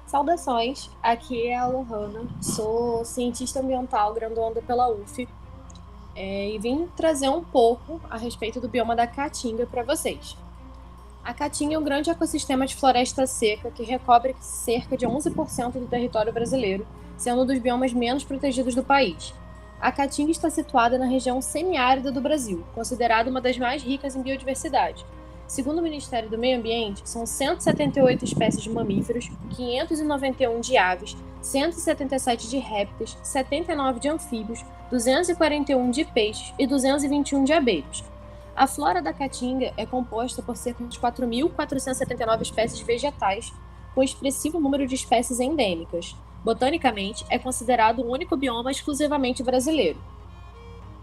Saudações, aqui é a Lohana, sou cientista ambiental graduanda pela UF e vim trazer um pouco a respeito do bioma da Caatinga para vocês. A Caatinga é um grande ecossistema de floresta seca que recobre cerca de 11% do território brasileiro, sendo um dos biomas menos protegidos do país. A Caatinga está situada na região semiárida do Brasil, considerada uma das mais ricas em biodiversidade. Segundo o Ministério do Meio Ambiente, são 178 espécies de mamíferos, 591 de aves, 177 de répteis, 79 de anfíbios, 241 de peixes e 221 de abelhas. A flora da Caatinga é composta por cerca de 4.479 espécies vegetais, com expressivo número de espécies endêmicas. Botanicamente, é considerado o único bioma exclusivamente brasileiro.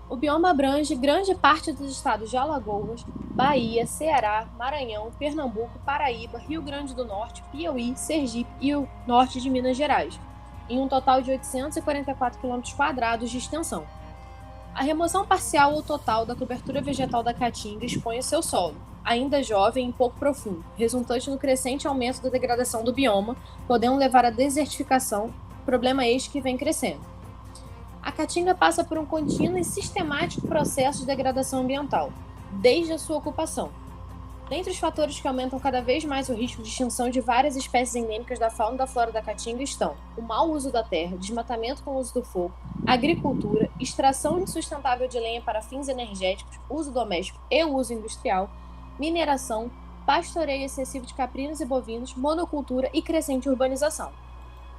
O bioma abrange grande parte dos estados de Alagoas, Bahia, Ceará, Maranhão, Pernambuco, Paraíba, Rio Grande do Norte, Piauí, Sergipe e o norte de Minas Gerais, em um total de 844 km² de extensão. A remoção parcial ou total da cobertura vegetal da Caatinga expõe o seu solo, ainda jovem e pouco profundo, resultante no crescente aumento da degradação do bioma, podendo levar à desertificação, problema este que vem crescendo. A Caatinga passa por um contínuo e sistemático processo de degradação ambiental, desde a sua ocupação. Dentre os fatores que aumentam cada vez mais o risco de extinção de várias espécies endêmicas da fauna e da flora da Caatinga estão o mau uso da terra, desmatamento com o uso do fogo, agricultura, extração insustentável de lenha para fins energéticos, uso doméstico e uso industrial, mineração, pastoreio excessivo de caprinos e bovinos, monocultura e crescente urbanização.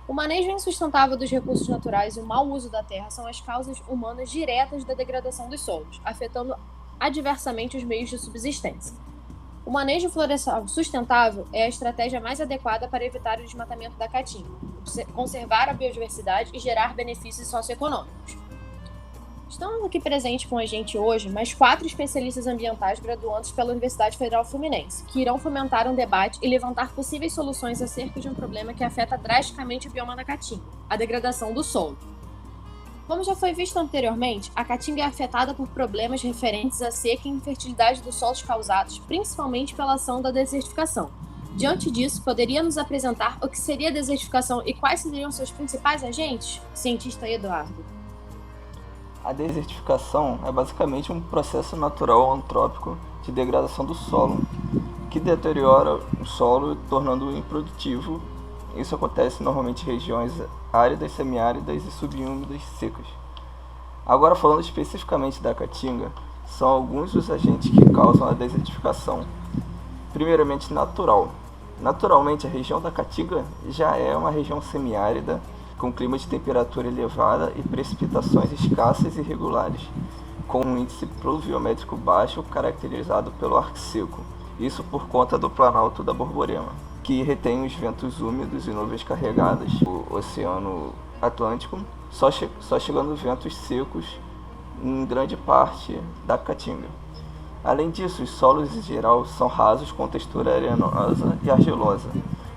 O manejo insustentável dos recursos naturais e o mau uso da terra são as causas humanas diretas da degradação dos solos, afetando adversamente os meios de subsistência. O manejo florestal sustentável é a estratégia mais adequada para evitar o desmatamento da Caatinga, conservar a biodiversidade e gerar benefícios socioeconômicos. Estão aqui presentes com a gente hoje mais 4 especialistas ambientais graduandos pela Universidade Federal Fluminense, que irão fomentar um debate e levantar possíveis soluções acerca de um problema que afeta drasticamente o bioma da Caatinga, a degradação do solo. Como já foi visto anteriormente, a Caatinga é afetada por problemas referentes à seca e infertilidade dos solos causados principalmente pela ação da desertificação. Diante disso, poderia nos apresentar o que seria a desertificação e quais seriam seus principais agentes, cientista Eduardo? A desertificação é basicamente um processo natural antrópico de degradação do solo, que deteriora o solo, tornando-o improdutivo. Isso acontece normalmente em regiões áridas, semiáridas e subúmidas secas. Agora, falando especificamente da Caatinga, são alguns dos agentes que causam a desertificação. Primeiramente, natural. Naturalmente, a região da Caatinga já é uma região semiárida, com clima de temperatura elevada e precipitações escassas e irregulares, com um índice pluviométrico baixo caracterizado pelo ar seco, isso por conta do Planalto da Borborema, que retém os ventos úmidos e nuvens carregadas do Oceano Atlântico, só chegando ventos secos em grande parte da Caatinga. Além disso, os solos em geral são rasos com textura arenosa e argilosa.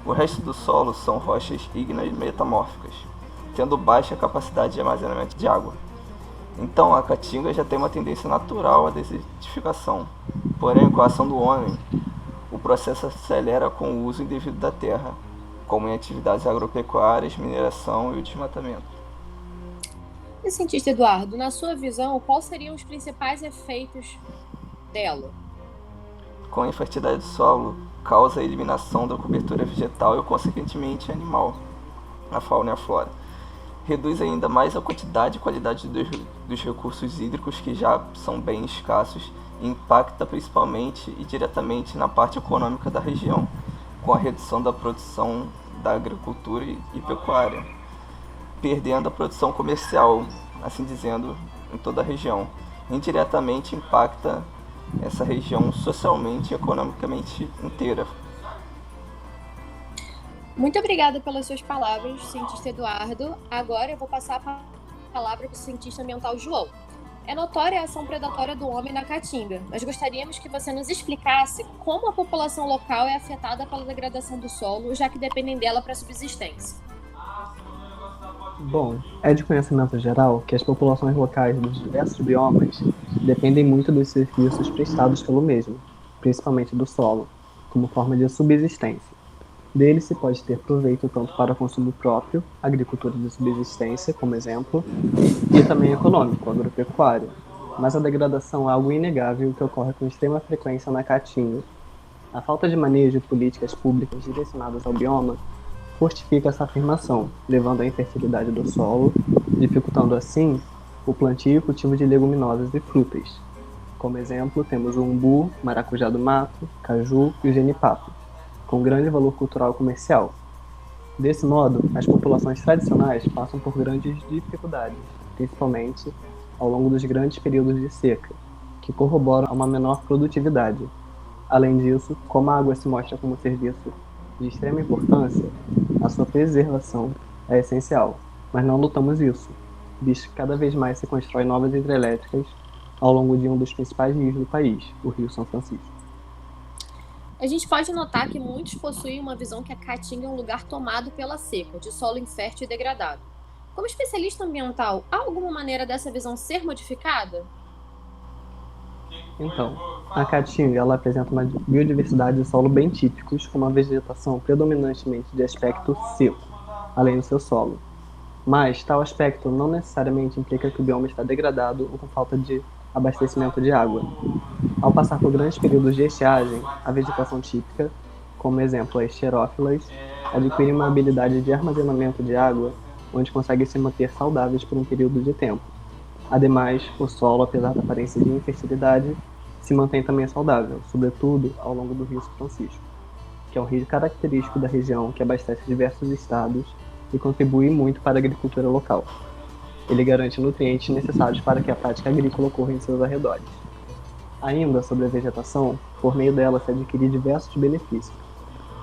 O resto do solo são rochas ígneas metamórficas, tendo baixa capacidade de armazenamento de água. Então, a Caatinga já tem uma tendência natural à desertificação. Porém, com a ação do homem, o processo acelera com o uso indevido da terra, como em atividades agropecuárias, mineração e o desmatamento. E cientista Eduardo, na sua visão, quais seriam os principais efeitos dela? Com a infertilidade do solo, causa a eliminação da cobertura vegetal e, consequentemente, animal, a fauna e a flora. Reduz ainda mais a quantidade e qualidade dos recursos hídricos, que já são bem escassos, e impacta principalmente e diretamente na parte econômica da região, com a redução da produção da agricultura e pecuária, perdendo a produção comercial, assim dizendo, em toda a região. Indiretamente impacta essa região socialmente e economicamente inteira. Muito obrigada pelas suas palavras, cientista Eduardo. Agora eu vou passar a palavra para o cientista ambiental João. É notória a ação predatória do homem na Caatinga, mas gostaríamos que você nos explicasse como a população local é afetada pela degradação do solo, já que dependem dela para a subsistência. Bom, é de conhecimento geral que as populações locais dos diversos biomas dependem muito dos serviços prestados pelo mesmo, principalmente do solo, como forma de subsistência. Dele se pode ter proveito tanto para consumo próprio, agricultura de subsistência, como exemplo, e também econômico, agropecuário. Mas a degradação é algo inegável que ocorre com extrema frequência na Caatinga. A falta de manejo e políticas públicas direcionadas ao bioma fortifica essa afirmação, levando à infertilidade do solo, dificultando assim o plantio e cultivo de leguminosas e frutas. Como exemplo, temos o umbu, maracujá do mato, caju e o genipapo, com grande valor cultural e comercial. Desse modo, as populações tradicionais passam por grandes dificuldades, principalmente ao longo dos grandes períodos de seca, que corroboram a uma menor produtividade. Além disso, como a água se mostra como serviço de extrema importância, a sua preservação é essencial, mas não lutamos isso, visto que cada vez mais se constrói novas hidrelétricas ao longo de um dos principais rios do país, o Rio São Francisco. A gente pode notar que muitos possuem uma visão que a Caatinga é um lugar tomado pela seca, de solo infértil e degradado. Como especialista ambiental, há alguma maneira dessa visão ser modificada? Então, a Caatinga ela apresenta uma biodiversidade de solo bem típicos, com uma vegetação predominantemente de aspecto seco, além do seu solo. Mas tal aspecto não necessariamente implica que o bioma está degradado ou com falta de abastecimento de água. Ao passar por grandes períodos de estiagem, a vegetação típica, como exemplo as xerófilas, adquire uma habilidade de armazenamento de água, onde conseguem se manter saudáveis por um período de tempo. Ademais, o solo, apesar da aparência de infertilidade, se mantém também saudável, sobretudo ao longo do Rio São Francisco, que é um rio característico da região que abastece diversos estados e contribui muito para a agricultura local. Ele garante nutrientes necessários para que a prática agrícola ocorra em seus arredores. Ainda sobre a vegetação, por meio dela se adquire diversos benefícios,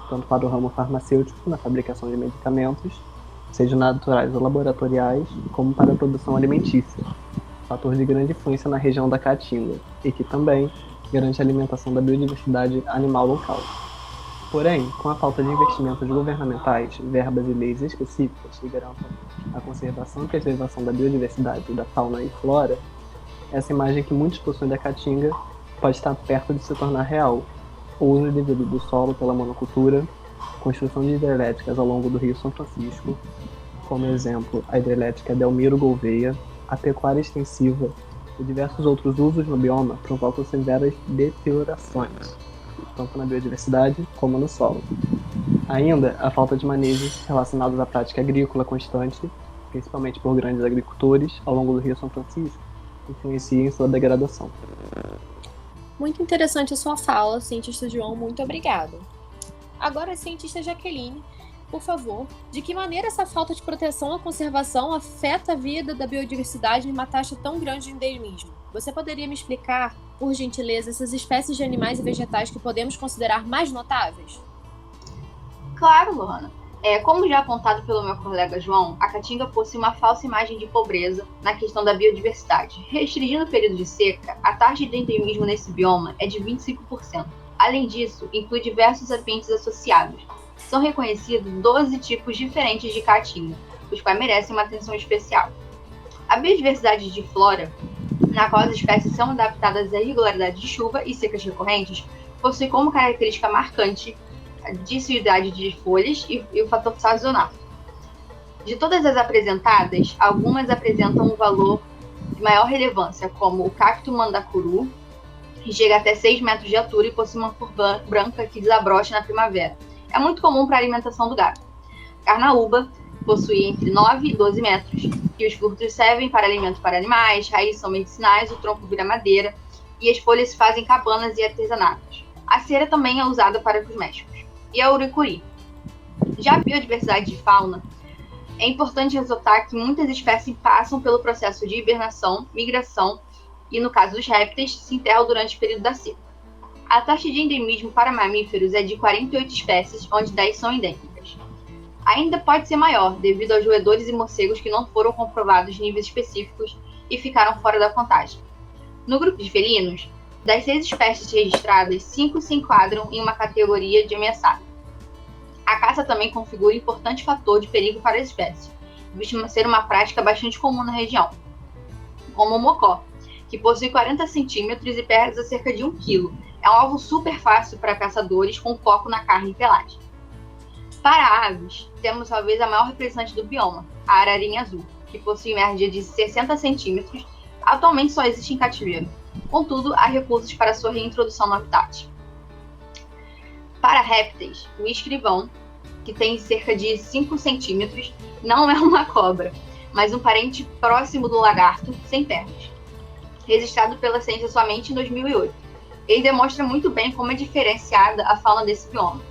tanto para o ramo farmacêutico, na fabricação de medicamentos, sejam naturais ou laboratoriais, como para a produção alimentícia, fator de grande influência na região da Caatinga, e que também garante a alimentação da biodiversidade animal local. Porém, com a falta de investimentos governamentais, verbas e leis específicas que garantam a conservação e preservação da biodiversidade da fauna e flora, essa imagem que muitos possuem da Caatinga pode estar perto de se tornar real. O uso indevido do solo pela monocultura, construção de hidrelétricas ao longo do Rio São Francisco, como exemplo a hidrelétrica Delmiro Gouveia, a pecuária extensiva e diversos outros usos no bioma provocam severas deteriorações, tanto na biodiversidade como no solo. Ainda, a falta de manejos relacionados à prática agrícola constante, principalmente por grandes agricultores, ao longo do Rio São Francisco, influencia em sua degradação. Muito interessante a sua fala, cientista João, muito obrigada. Agora, cientista Jaqueline, por favor, de que maneira essa falta de proteção ou conservação afeta a vida da biodiversidade em uma taxa tão grande de endemismo? Você poderia me explicar, por gentileza, essas espécies de animais e vegetais que podemos considerar mais notáveis? Claro, Luana. Como já apontado pelo meu colega João, a Caatinga possui uma falsa imagem de pobreza na questão da biodiversidade. Restringindo o período de seca, a taxa de endemismo nesse bioma é de 25%. Além disso, inclui diversos ambientes associados. São reconhecidos 12 tipos diferentes de caatinga, os quais merecem uma atenção especial. A biodiversidade de flora, na qual as espécies são adaptadas à irregularidade de chuva e secas recorrentes, possui como característica marcante a deciduidade de folhas e o fator sazonal. De todas as apresentadas, algumas apresentam um valor de maior relevância, como o cacto mandacuru, que chega até 6 metros de altura e possui uma cor branca que desabrocha na primavera. É muito comum para a alimentação do gado. Carnaúba possui entre 9 e 12 metros, e os frutos servem para alimento para animais, raízes são medicinais, o tronco vira madeira, e as folhas se fazem cabanas e artesanatos. A cera também é usada para cosméticos. E a uricuri. Já a biodiversidade de fauna, é importante ressaltar que muitas espécies passam pelo processo de hibernação, migração, e no caso dos répteis, se enterram durante o período da seca. A taxa de endemismo para mamíferos é de 48 espécies, onde 10 são endêmicas. Ainda pode ser maior, devido aos roedores e morcegos que não foram comprovados níveis específicos e ficaram fora da contagem. No grupo de felinos, das 6 espécies registradas, 5 se enquadram em uma categoria de ameaçada. A caça também configura um importante fator de perigo para as espécies, visto ser uma prática bastante comum na região, como o mocó, que possui 40 centímetros e pesa cerca de 1 quilo. É um alvo super fácil para caçadores com foco na carne e pelagem. Para aves, temos talvez a maior representante do bioma, a ararinha azul, que possui média de 60 centímetros. Atualmente só existe em cativeiro. Contudo, há recursos para sua reintrodução no habitat. Para répteis, o escrivão, que tem cerca de 5 centímetros, não é uma cobra, mas um parente próximo do lagarto, sem pernas. Registrado pela ciência somente em 2008. Ele demonstra muito bem como é diferenciada a fauna desse bioma.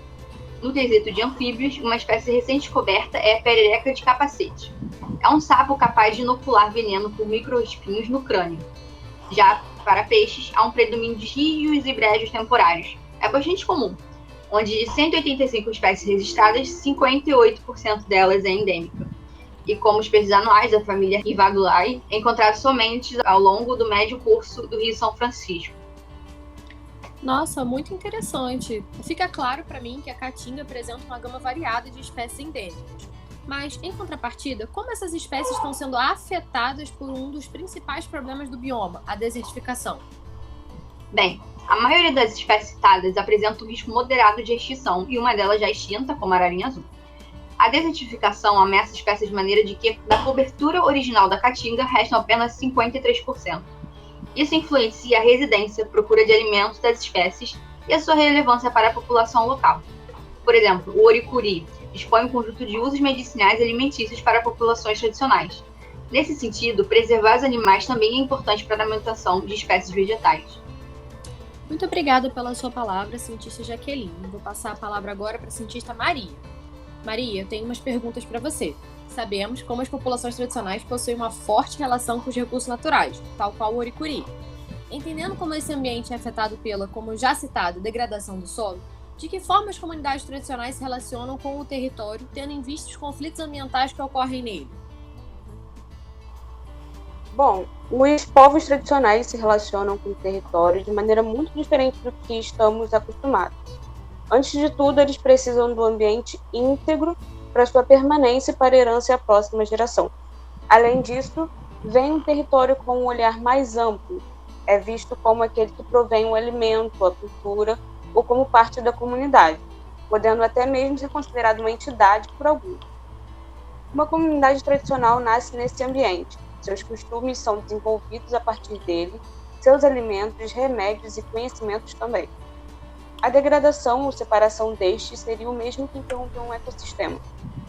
No quesito de anfíbios, uma espécie recém-descoberta é a perereca de capacete. É um sapo capaz de inocular veneno por microespinhos no crânio. Já para peixes, há um predomínio de rios e brejos temporários. É bastante comum, onde de 185 espécies registradas, 58% delas é endêmica. E como espécies anuais da família Rivadulae, encontradas somente ao longo do médio curso do Rio São Francisco. Nossa, muito interessante. Fica claro para mim que a caatinga apresenta uma gama variada de espécies endêmicas. Mas, em contrapartida, como essas espécies estão sendo afetadas por um dos principais problemas do bioma, a desertificação? Bem, a maioria das espécies citadas apresenta um risco moderado de extinção, e uma delas já extinta, como a ararinha azul. A desertificação ameaça espécies de maneira de que, da cobertura original da caatinga, restam apenas 53%. Isso influencia a residência, procura de alimentos das espécies e a sua relevância para a população local. Por exemplo, o oricuri dispõe um conjunto de usos medicinais e alimentícios para populações tradicionais. Nesse sentido, preservar os animais também é importante para a manutenção de espécies vegetais. Muito obrigada pela sua palavra, cientista Jaqueline. Vou passar a palavra agora para a cientista Maria. Maria, eu tenho umas perguntas para você. Sabemos como as populações tradicionais possuem uma forte relação com os recursos naturais, tal qual o oricuri. Entendendo como esse ambiente é afetado pela, como já citado, degradação do solo, de que forma as comunidades tradicionais se relacionam com o território, tendo em vista os conflitos ambientais que ocorrem nele? Bom, os povos tradicionais se relacionam com o território de maneira muito diferente do que estamos acostumados. Antes de tudo, eles precisam do ambiente íntegro para sua permanência e para a herança à próxima geração. Além disso, vem um território com um olhar mais amplo, é visto como aquele que provém um alimento, a cultura ou como parte da comunidade, podendo até mesmo ser considerado uma entidade por alguns. Uma comunidade tradicional nasce nesse ambiente, seus costumes são desenvolvidos a partir dele, seus alimentos, remédios e conhecimentos também. A degradação ou separação destes seria o mesmo que interromper um ecossistema.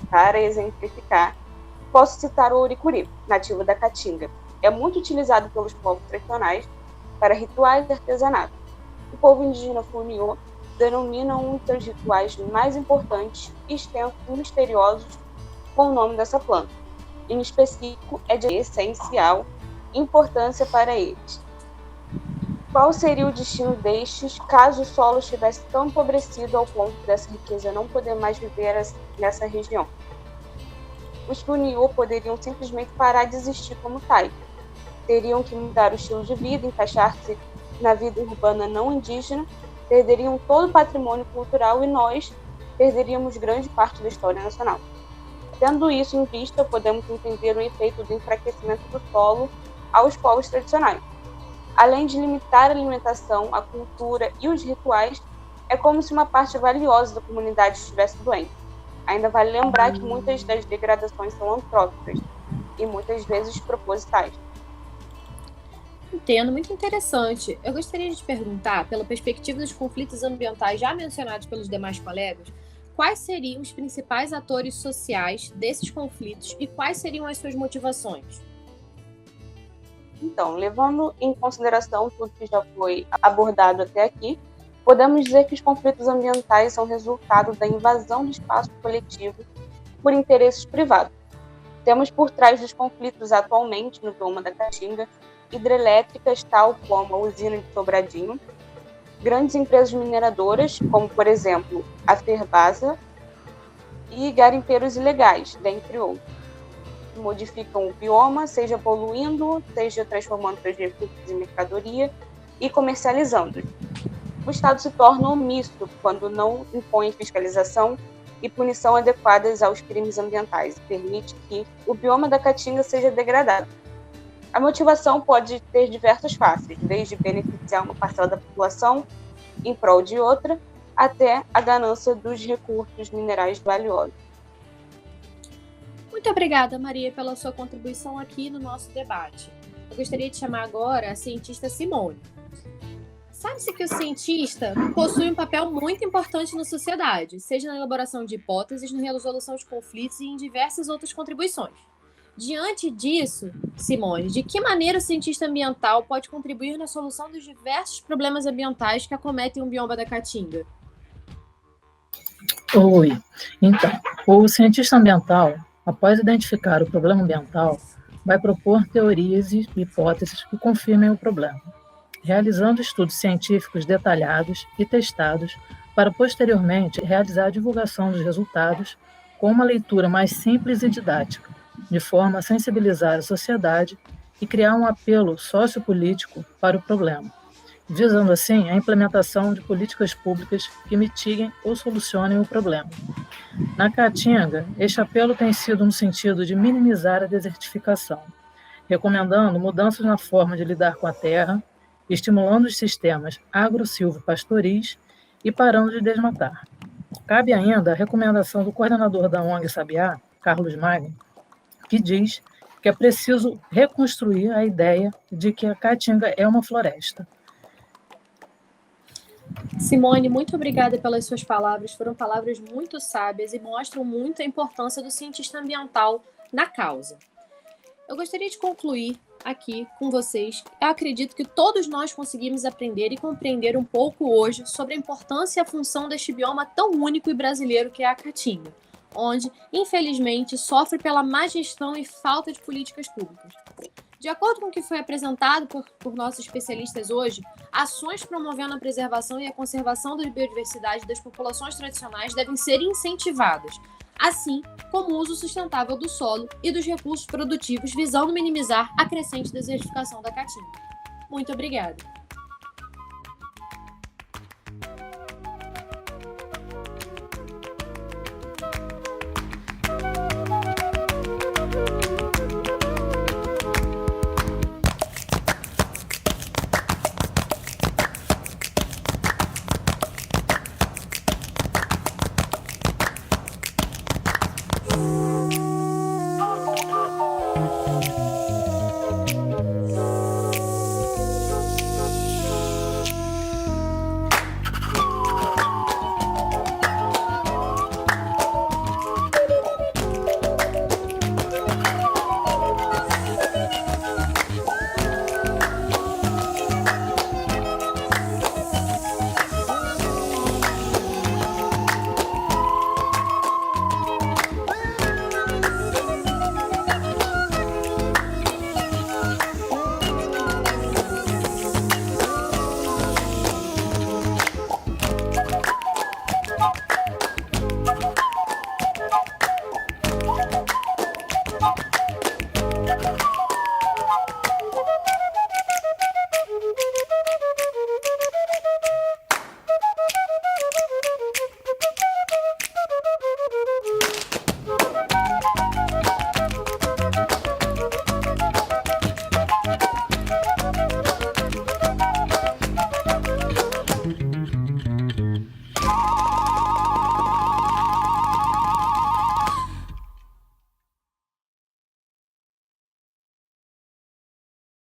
Para exemplificar, posso citar o oricuri, nativo da Caatinga. É muito utilizado pelos povos tradicionais para rituais de artesanato. O povo indígena Funiô denomina um dos rituais mais importantes, extensos e misteriosos com o nome dessa planta. Em específico, é de essencial importância para eles. Qual seria o destino destes caso o solo estivesse tão empobrecido ao ponto dessa riqueza não poder mais viver nessa região? Os Funiô poderiam simplesmente parar de existir como tais. Teriam que mudar o estilo de vida, encaixar-se na vida urbana não indígena, perderiam todo o patrimônio cultural e nós perderíamos grande parte da história nacional. Tendo isso em vista, podemos entender o efeito do enfraquecimento do solo aos povos tradicionais. Além de limitar a alimentação, a cultura e os rituais, é como se uma parte valiosa da comunidade estivesse doente. Ainda vale lembrar que muitas das degradações são antrópicas e muitas vezes propositais. Entendo, muito interessante. Eu gostaria de te perguntar, pela perspectiva dos conflitos ambientais já mencionados pelos demais colegas, quais seriam os principais atores sociais desses conflitos e quais seriam as suas motivações? Então, levando em consideração tudo que já foi abordado até aqui, podemos dizer que os conflitos ambientais são resultado da invasão do espaço coletivo por interesses privados. Temos por trás dos conflitos atualmente no bioma da Caatinga hidrelétricas tal como a usina de Sobradinho, grandes empresas mineradoras, como por exemplo a Ferbasa, e garimpeiros ilegais, dentre outros, que modificam o bioma, seja poluindo, seja transformando seus recursos em mercadoria e comercializando. O Estado se torna omisso quando não impõe fiscalização e punição adequadas aos crimes ambientais e permite que o bioma da Caatinga seja degradado. A motivação pode ter diversas faces, desde beneficiar uma parcela da população em prol de outra, até a ganância dos recursos minerais valiosos. Muito obrigada, Maria, pela sua contribuição aqui no nosso debate. Eu gostaria de chamar agora a cientista Simone. Sabe-se que o cientista possui um papel muito importante na sociedade, seja na elaboração de hipóteses, na resolução de conflitos e em diversas outras contribuições. Diante disso, Simone, de que maneira o cientista ambiental pode contribuir na solução dos diversos problemas ambientais que acometem o bioma da Caatinga? Oi. Então, o cientista ambiental, após identificar o problema ambiental, vai propor teorias e hipóteses que confirmem o problema, realizando estudos científicos detalhados e testados para, posteriormente, realizar a divulgação dos resultados com uma leitura mais simples e didática, de forma a sensibilizar a sociedade e criar um apelo sociopolítico para o problema, visando assim a implementação de políticas públicas que mitiguem ou solucionem o problema. Na Caatinga, este apelo tem sido no sentido de minimizar a desertificação, recomendando mudanças na forma de lidar com a terra, estimulando os sistemas agro-silvo-pastoris e parando de desmatar. Cabe ainda a recomendação do coordenador da ONG Sabiá, Carlos Magno, que diz que é preciso reconstruir a ideia de que a Caatinga é uma floresta. Simone, muito obrigada pelas suas palavras. Foram palavras muito sábias e mostram muito a importância do cientista ambiental na causa. Eu gostaria de concluir aqui com vocês. Eu acredito que todos nós conseguimos aprender e compreender um pouco hoje sobre a importância e a função deste bioma tão único e brasileiro que é a Caatinga, onde, infelizmente, sofre pela má gestão e falta de políticas públicas. De acordo com o que foi apresentado por nossos especialistas hoje, ações promovendo a preservação e a conservação da biodiversidade das populações tradicionais devem ser incentivadas, assim como o uso sustentável do solo e dos recursos produtivos, visando minimizar a crescente desertificação da Caatinga. Muito obrigada!